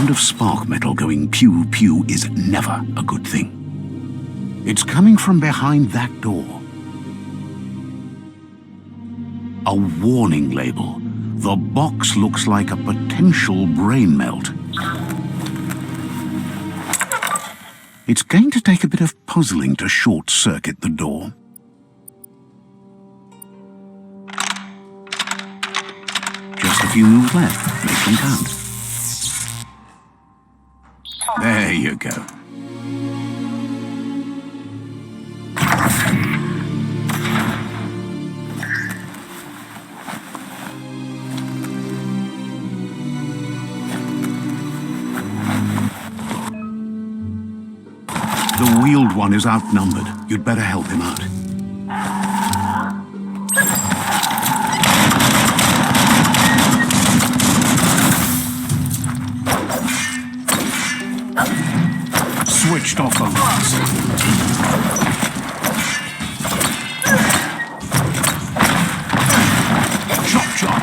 sound of spark metal going pew-pew is never a good thing. It's coming from behind that door. A warning label. The box looks like a potential brain melt. It's going to take a bit of puzzling to short-circuit the door. Just a few moves left. Make them count. There you go. The wheeled one is outnumbered. You'd better help him out. Switched off the lights. Chop, chop.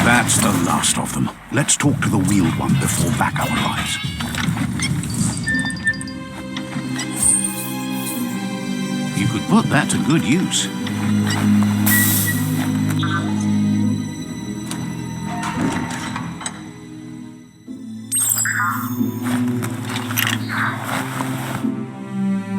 That's the last of them. Let's talk to the wheeled one before backup arrives. You could put that to good use.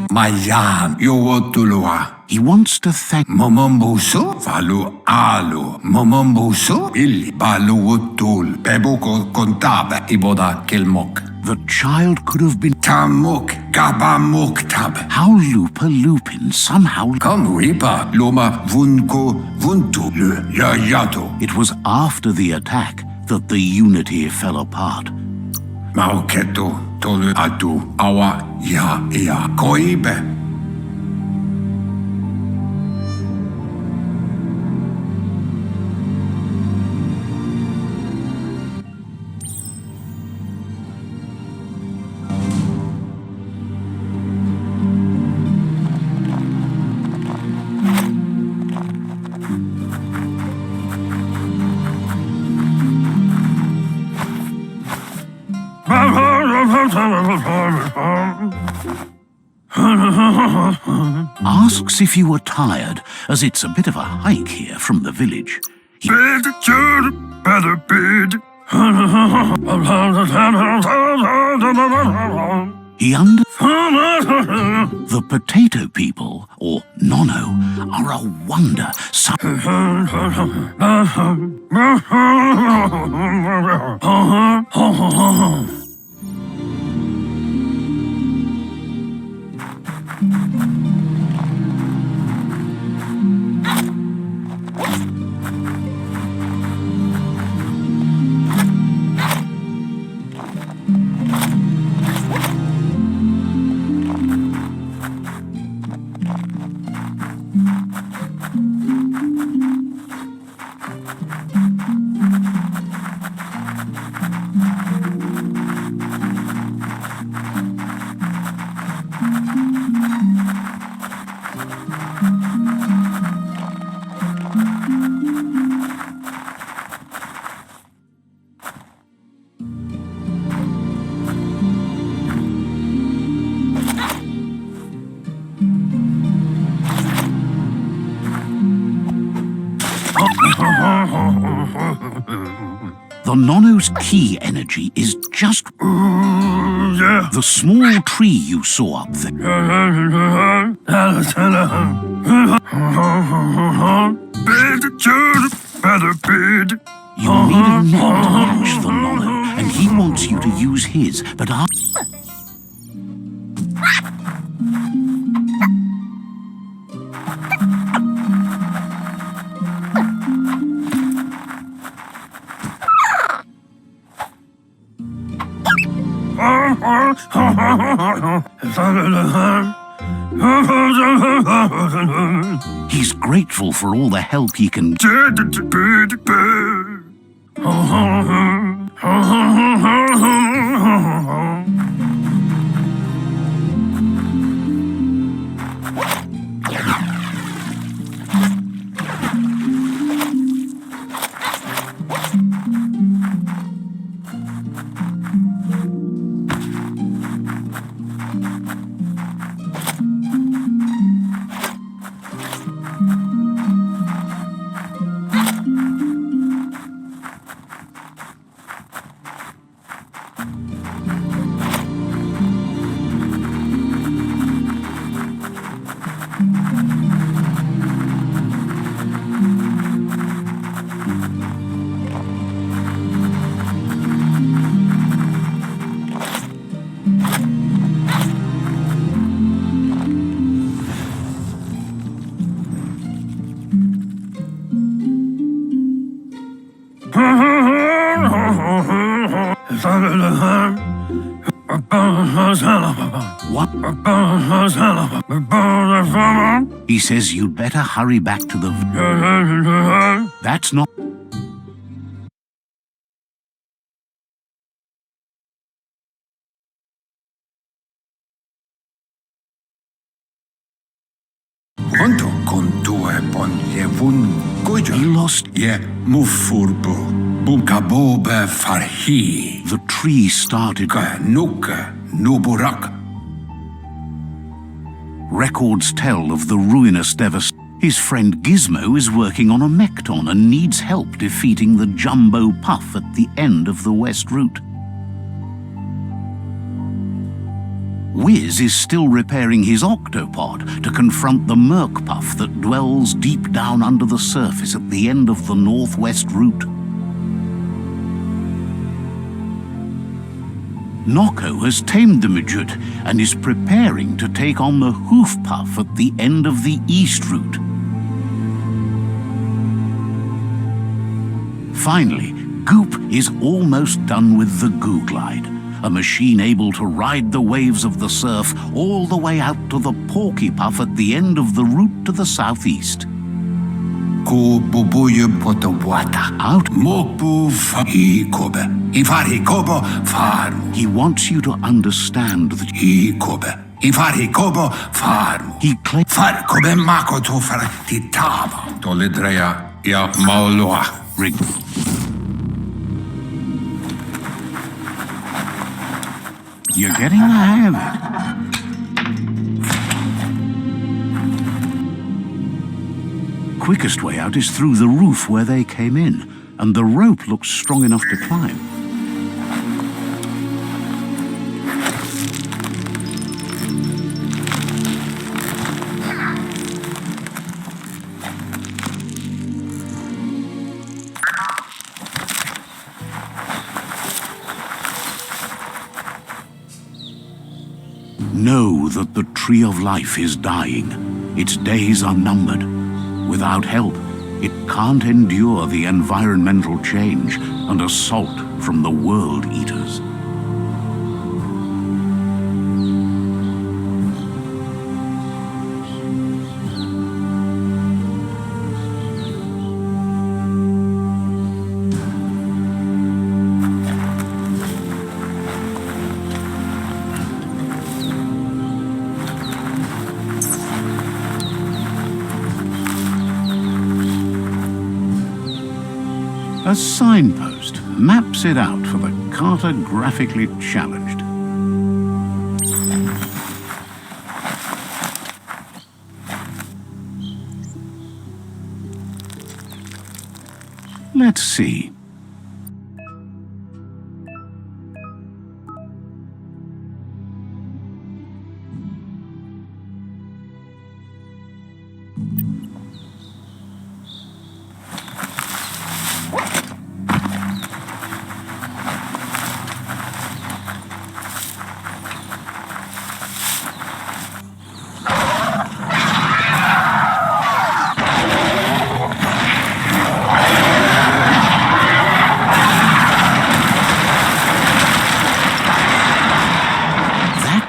Mayan, Yowotulua. He wants to thank Momombuso, Valu Alu, Momombuso, Illi, Baluutul, Pebuko Contaba, Iboda Kilmok. the child could have been Tamuk, Gabamuktab. how Lupa Lupin somehow. Come Reaper, Loma Vunko Vuntu, Yayato. It was after the attack that the unity fell apart. Mauketo, Tolu Atu, Awa, Ya, Koibe. Asks if you were tired, as it's a bit of a hike here from the village. He The potato people, or Nono, are a wonder. The Nono's key energy is just the small tree you saw up there. You need a net to catch the Nono, and he wants you to use his, but he's grateful for all the help he can. What? He says you'd better hurry back to the... That's not... Quanto con tue ponjevun goja? He lost... Ye mufurbo. Bukabobe farhi. The tree started... Nuka nuburak. Records tell of the ruinous devastation. His friend Gizmo is working on a Mekton and needs help defeating the Jumbo Puff at the end of the West Route. Wiz is still repairing his octopod to confront the Merc Puff that dwells deep down under the surface at the end of the Northwest Route. Nocco has tamed the midget and is preparing to take on the Hoof Puff at the end of the East Route. Finally, Goop is almost done with the Goo Glide, a machine able to ride the waves of the surf all the way out to the Porky Puff at the end of the route to the southeast. Out. He wants you to understand that he claims... You're getting the hang of it. Quickest way out is through the roof where they came in, and the rope looks strong enough to climb. Know that the Tree of Life is dying. Its days are numbered. Without help, it can't endure the environmental change and assault from the World Eaters. A signpost maps it out for the cartographically challenged. Let's see.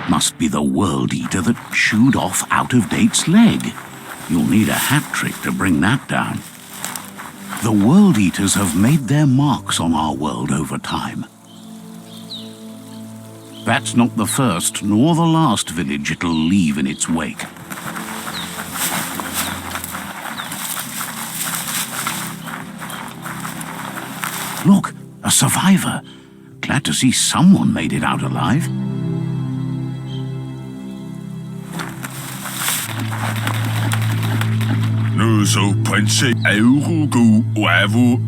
Must be the World Eater that chewed off Out of Date's leg. You'll need a hat trick to bring that down. The World Eaters have made their marks on our world over time. That's not the first nor the last village it'll leave in its wake. Look, a survivor. Glad to see someone made it out alive. Nu så prinse Aurugu Wavu.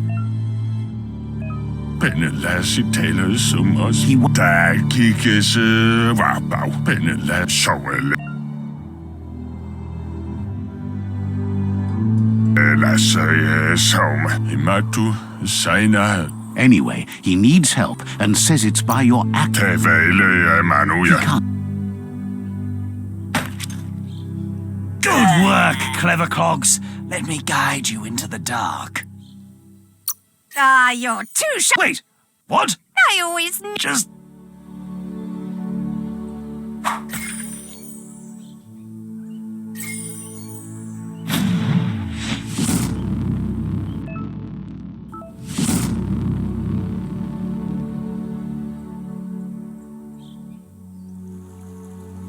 Pennelassi taler som os. Der kigges var bag Pennelas sovele. Lasse som Himatu Saina. Anyway, he needs help and says it's by your act. Tevele Manuya. Good work, clever clogs. Let me guide you into the dark. Ah, you're too shy. Wait, what? I always knew. Just...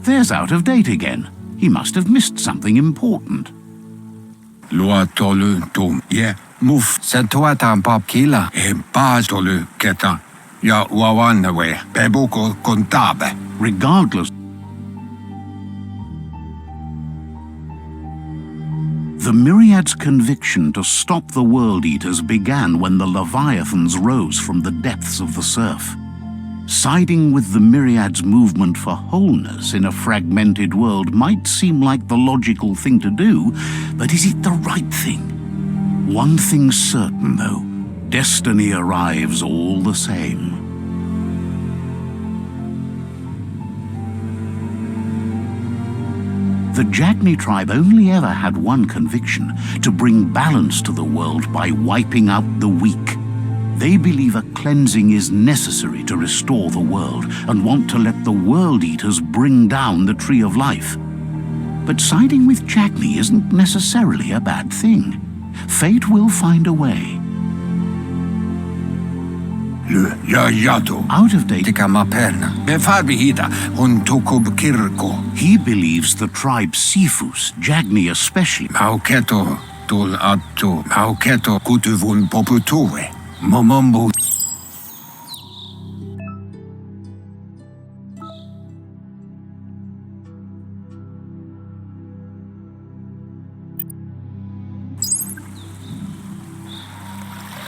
There's out of date again. He must have missed something important. Luotolu tum ye muf se tuetaan papkila e paastolu keta ja wawannewe pebuko kontabe. Regardless, the Myriad's conviction to stop the World Eaters began when the Leviathans rose from the depths of the surf. Siding with the Myriad's movement for wholeness in a fragmented world might seem like the logical thing to do, but is it the right thing? One thing's certain, though. Destiny arrives all the same. The Jagni tribe only ever had one conviction: to bring balance to the world by wiping out the weak. They believe a cleansing is necessary to restore the world and want to let the World Eaters bring down the Tree of Life. But siding with Jagni isn't necessarily a bad thing. Fate will find a way. Ja jatu. Out of date, Tika maperna. Me farbi hita hun tukub kirko. he believes the tribe Sifus, Jagni especially, Mauketo tul attu. Mauketo kutuvun poputue. Momombu.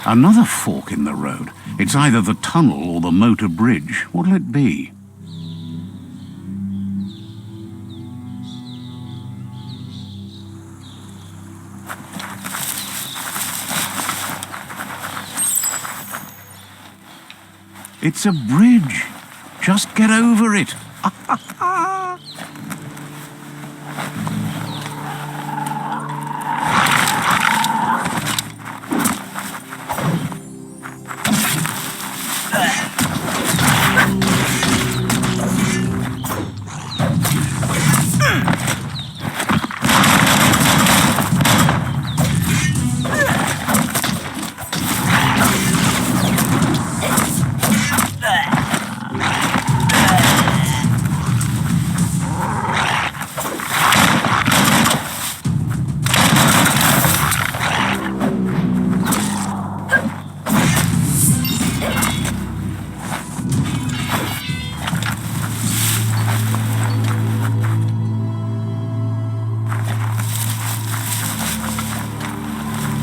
another fork in the road. It's either the tunnel or the motor bridge. What'll it be? It's a bridge. Just get over it.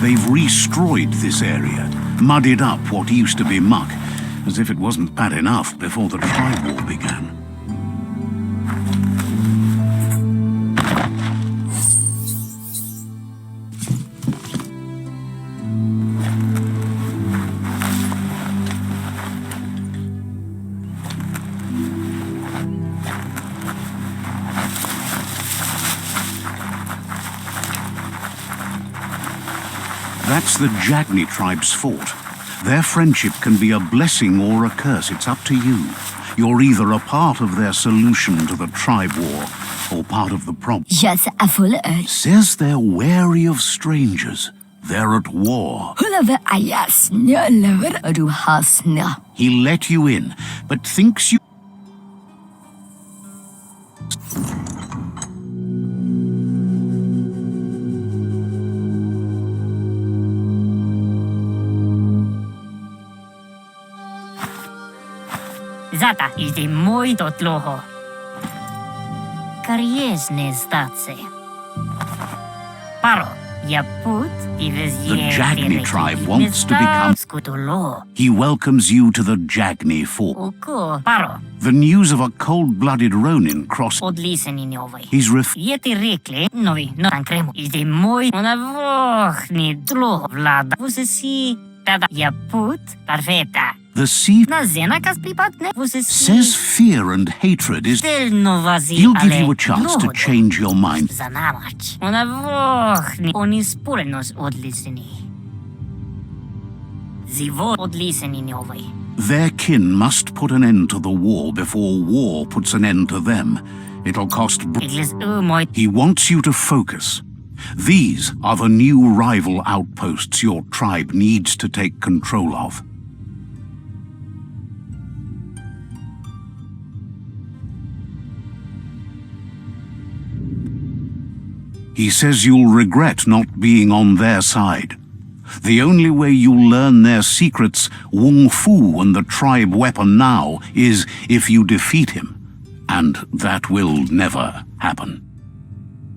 They've destroyed this area, muddied up what used to be muck, as if it wasn't bad enough before the tribe war began. That's the Jagni tribe's fort. Their friendship can be a blessing or a curse. It's up to you. You're either a part of their solution to the tribe war or part of the problem. Just a full Says they're wary of strangers. They're at war. He let you in, but thinks you... Zata idzie mój do tloho. Karieżne stacje. Paro, ja put i The Jagni tribe wants to become... Skutolo. He welcomes you to the Jagni fort. Oko, paro, The news of a cold-blooded Ronin cross... odliseni novi. He's Jeti rekli, novi, no tankremo. Idzie mój, ona vohni tloho vlada. Você si, tada, ja put, perfetta. The sea Na zenakas pripadne, você si... says fear and hatred is... Stel novazi, He'll give ale you a chance to lodo. change your mind. Zanamać. Ona vohni, oni spolnos odliseni. Zivo odliseni novi. Their kin must put an end to the war before war puts an end to them. It'll cost... Iglis umoj. He wants you to focus. These are the new rival outposts your tribe needs to take control of. He says you'll regret not being on their side. The only way you'll learn their secrets, Wung Fu and the tribe weapon now, is if you defeat him. And that will never happen.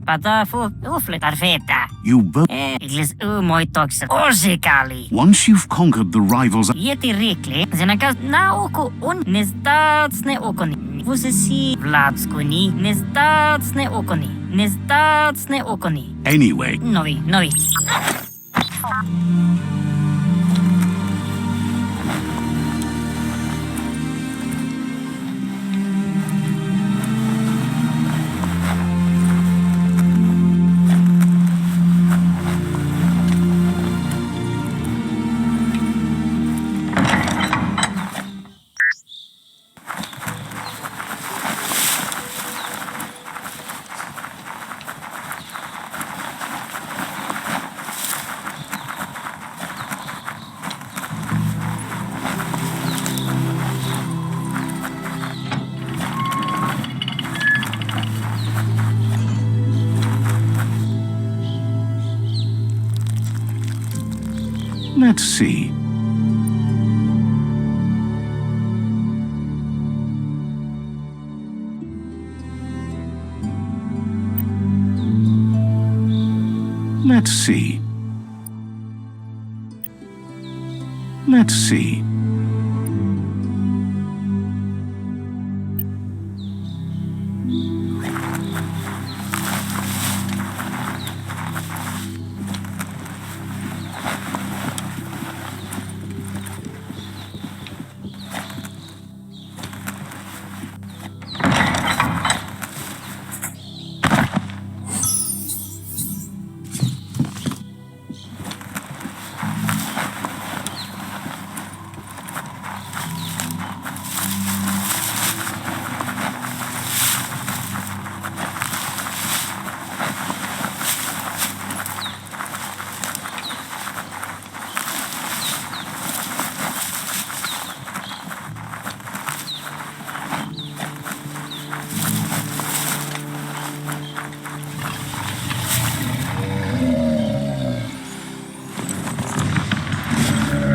Pata fu ufle tarfeta. You both... Iglis umoj toksel. Orzikali. Once you've conquered the rivals... Jeti rekli, zenakas na oko on nezdacne okoni. Você si vladskuni, nezdacne okoni. Nezdacne okoni. Anyway, Novi. let's see. Let's see. Let's see.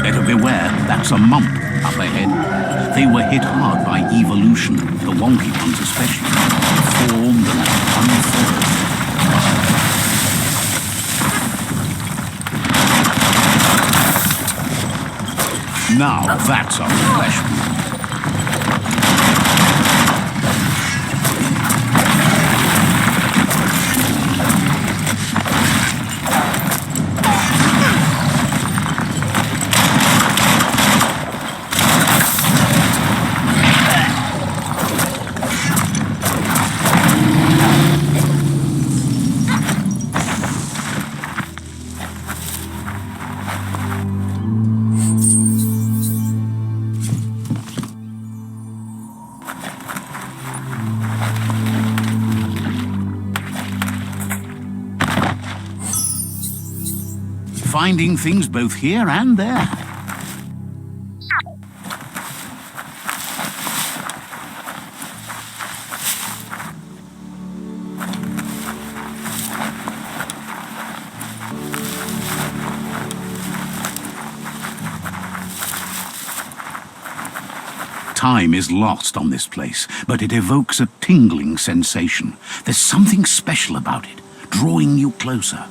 Better beware, that's a mump up ahead. They were hit hard by evolution, the wonky ones especially, formed and unformed. Now that's a flesh wound. finding things both here and there. Time is lost on this place, but it evokes a tingling sensation. There's something special about it, drawing you closer.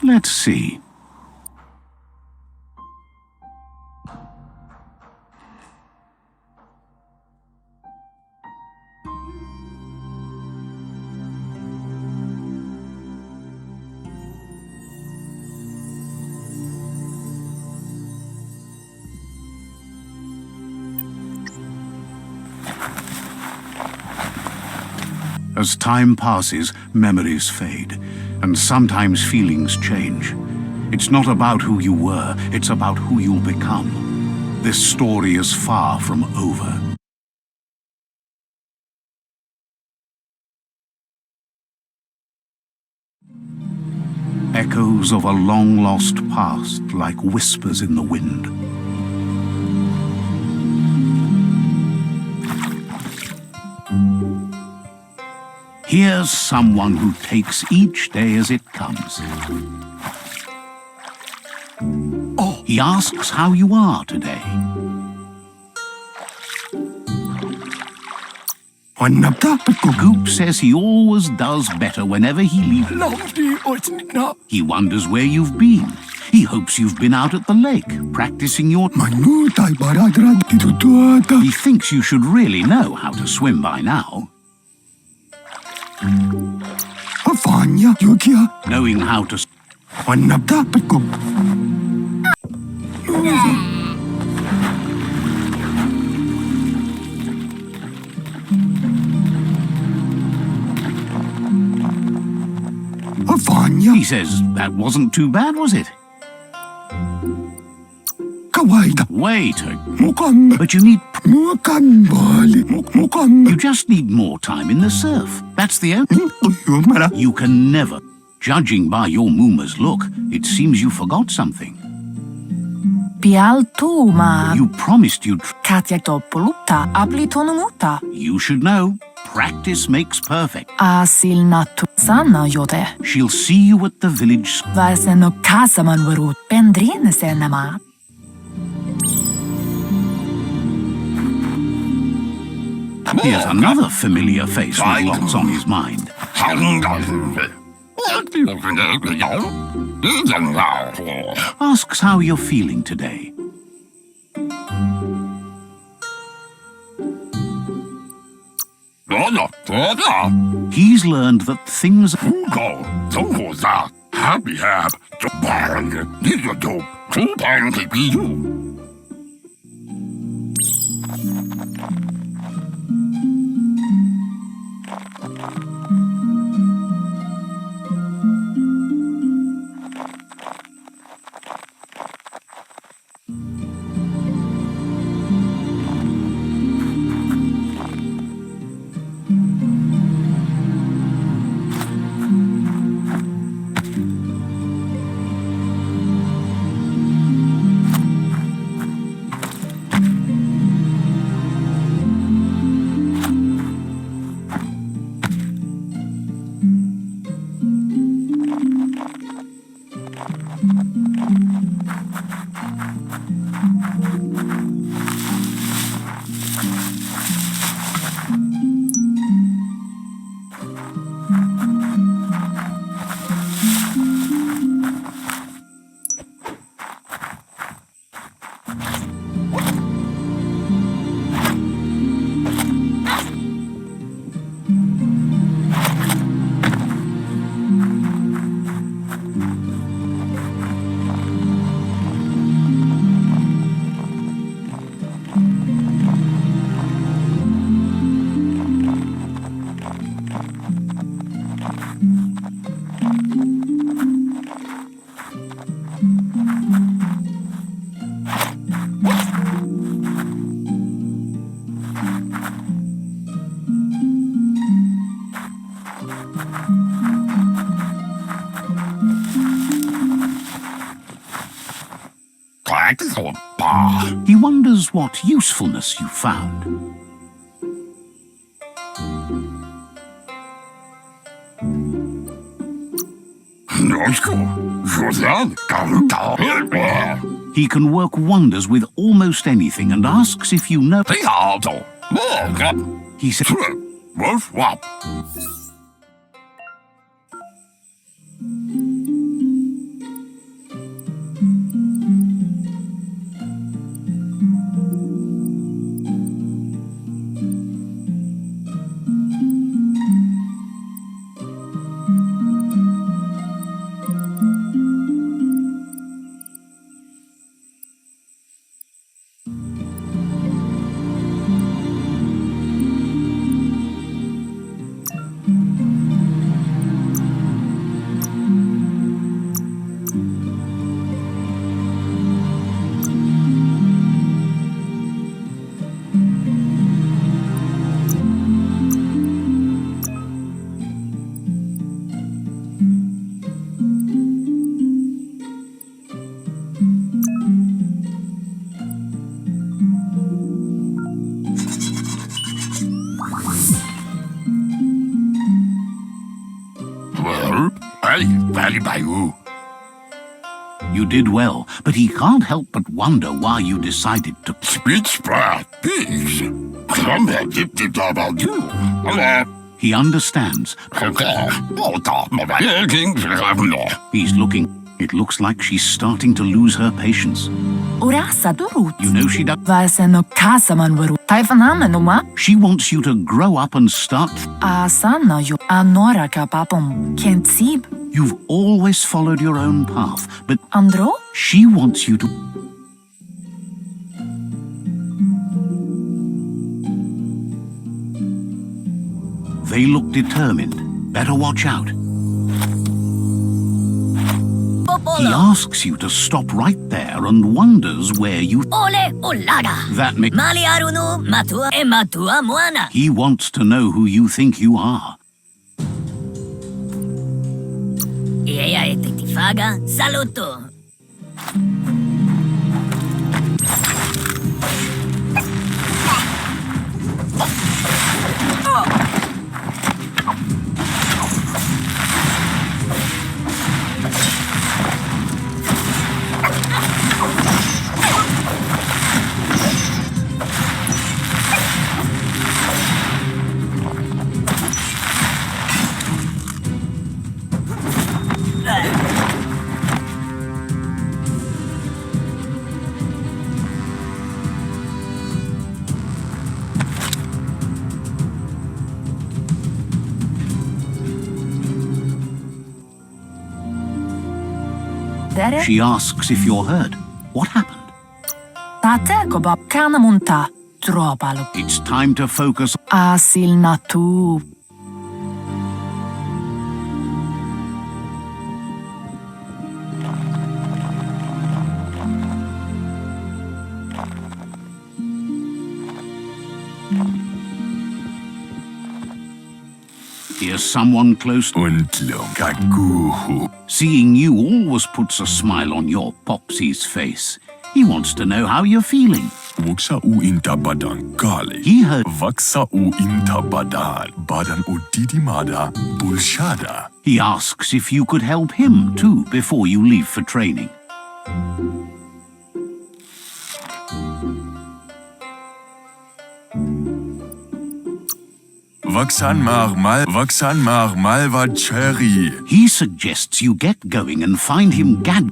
Let's see. As time passes, memories fade, and sometimes feelings change. It's not about who you were, it's about who you'll become. This story is far from over. Echoes of a long-lost past, like whispers in the wind. Here's someone who takes each day as it comes. He asks how you are today. Goop says he always does better whenever he leaves. He wonders where you've been. He hopes you've been out at the lake, practicing your... He thinks you should really know how to swim by now. Knowing how to... He says that wasn't too bad, was it? Wait, but you need... You just need more time in the surf. That's the only... You can never... Judging by your Mooma's look, it seems you forgot something. You promised you'd... You should know. Practice makes perfect. She'll see you at the village square. Here's another familiar face with lots on his mind. Asks how you're feeling today. He's learned that things... He wonders what usefulness you found. He can work wonders with almost anything and asks if you know. He said, you did well, but he can't help but wonder why you decided to. He understands. He's looking. It looks like she's starting to lose her patience. You know she does. She wants you to grow up and start. You've always followed your own path, but she wants you to. They look determined. Better watch out. He asks you to stop right there and wonders where you. That makes. He wants to know who you think you are. Saluto. She asks if you're hurt. What happened? It's time to focus. Here's someone close. Seeing you always puts a smile on your Popsy's face. He wants to know how you're feeling. He heard. He asks if you could help him too before you leave for training. He suggests you get going and find him gad.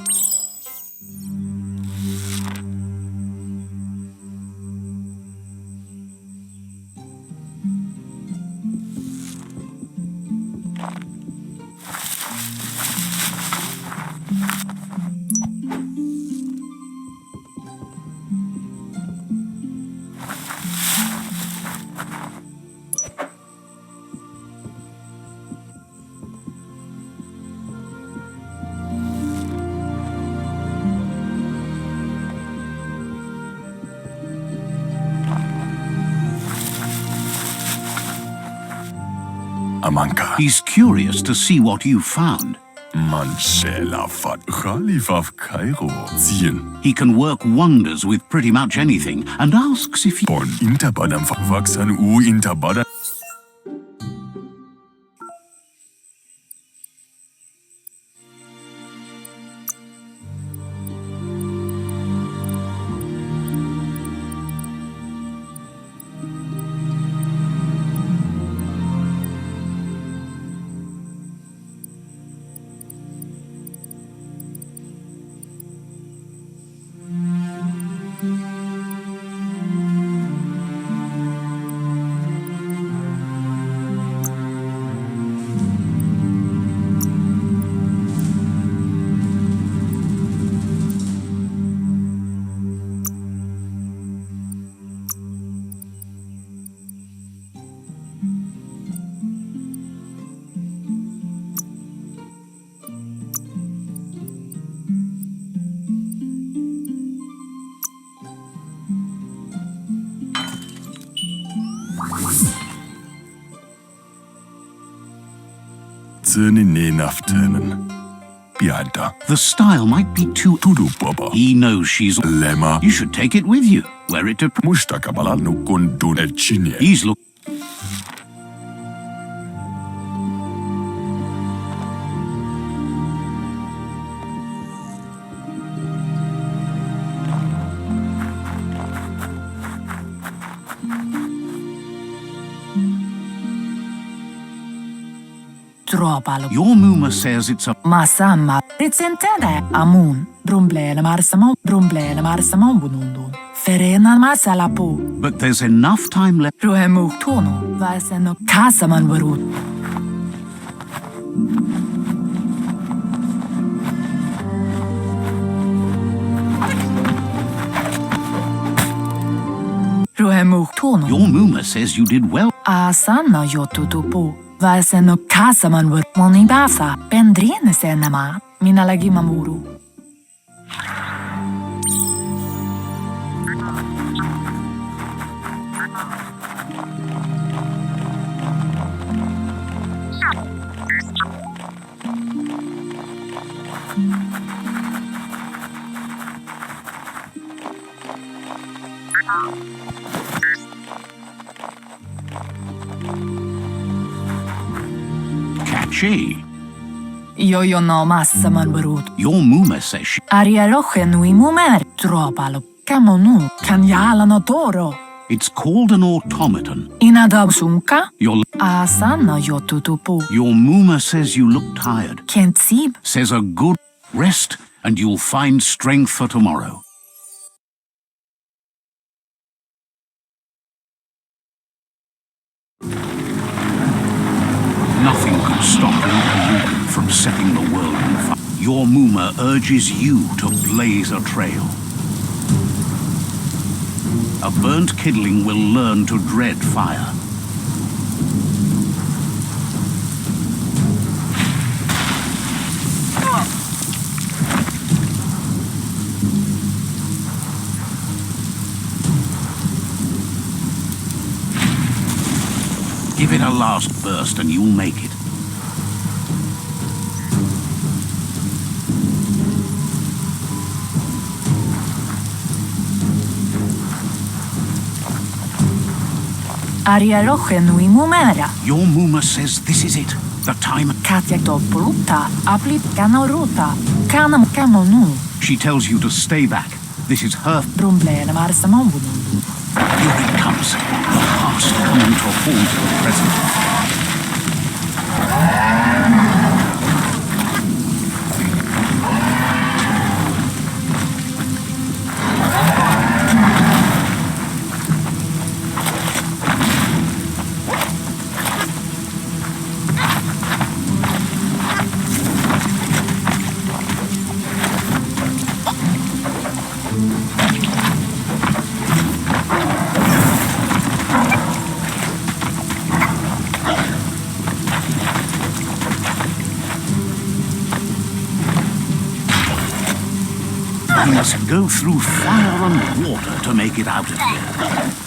He's curious to see what you found. Manchela fat Khalifa Cairo. Zien. He can work wonders with pretty much anything and asks if you... Bon interbadam verwachsen interbadam. Zöni nenaftenen. Biada. The style might be too... Tudu baba. He knows she's... Lema. You should take it with you. Wear it to... Mustakabala no kondun etchinie. He's look... Your Muma says it's a... Masama, recentede amun, brumblele marsamon bunundun. Ferena masalapo, But there's enough time left... ruhemu tono, vaseno kasaman varut. Ruhemu tono, Your Muma says you did well. asana yotutupo. Vaseno kasaman varut. Monibasa, pendrine senema, minalagi mamuru. Catchy. Yo no massaman varut. Your Muma says she... Aria roche nui mumer, tropalo, camonu, canjalano toro. It's called an automaton. Inadab sunka, Your asana yotutupu. Muma says you look tired. Kent sib, Says a good rest and you'll find strength for tomorrow. Nothing could stop you from setting the world on fire. Your Muma urges you to blaze a trail. A burnt kidling will learn to dread fire. Give it a last burst and you'll make it. aria roche nui mumera. Your Muma says this is it. The time... Katja topluta, aplit canoruta, canam camonu. She tells you to stay back. This is her... Brumblene marsamon bunundu. Here it comes. The past coming to a halt to the present. You must go through fire and water to make it out of here.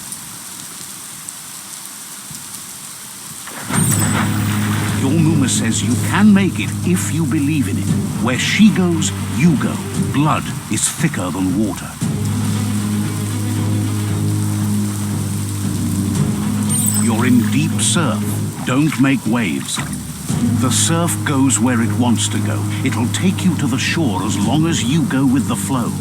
Your Muma Mama says you can make it if you believe in it. Where she goes, you go. Blood is thicker than water. You're in deep surf. Don't make waves. The surf goes where it wants to go. It'll take you to the shore as long as you go with the flow.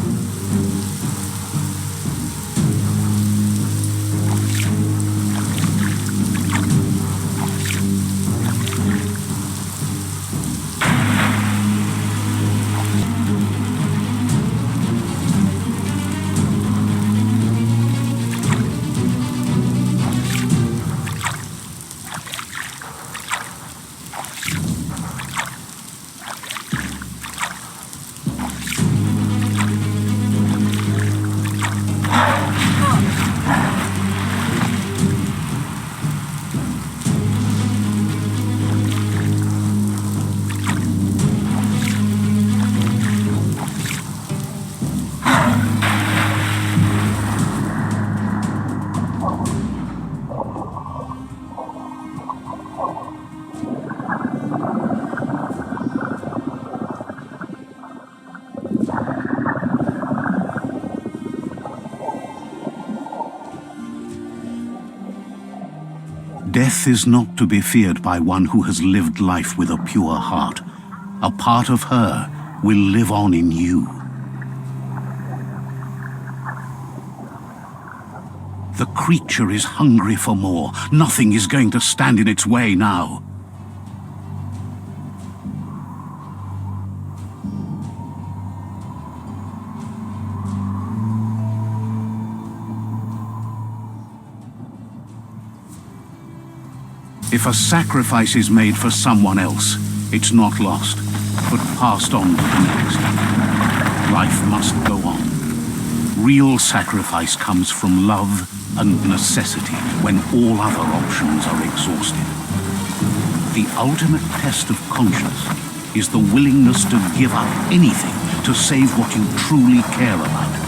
Death is not to be feared by one who has lived life with a pure heart. A part of her will live on in you. The creature is hungry for more. Nothing is going to stand in its way now. If a sacrifice is made for someone else, it's not lost, but passed on to the next. Life must go on. Real sacrifice comes from love and necessity when all other options are exhausted. The ultimate test of conscience is the willingness to give up anything to save what you truly care about.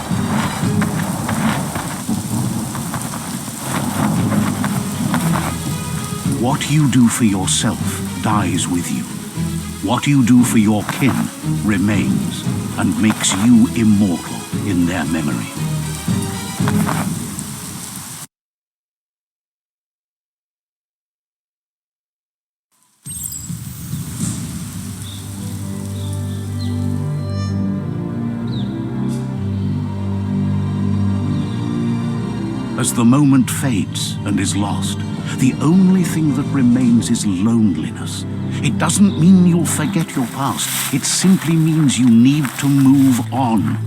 What you do for yourself dies with you. What you do for your kin remains and makes you immortal in their memory. As the moment fades and is lost, the only thing that remains is loneliness. It doesn't mean you'll forget your past. It simply means you need to move on.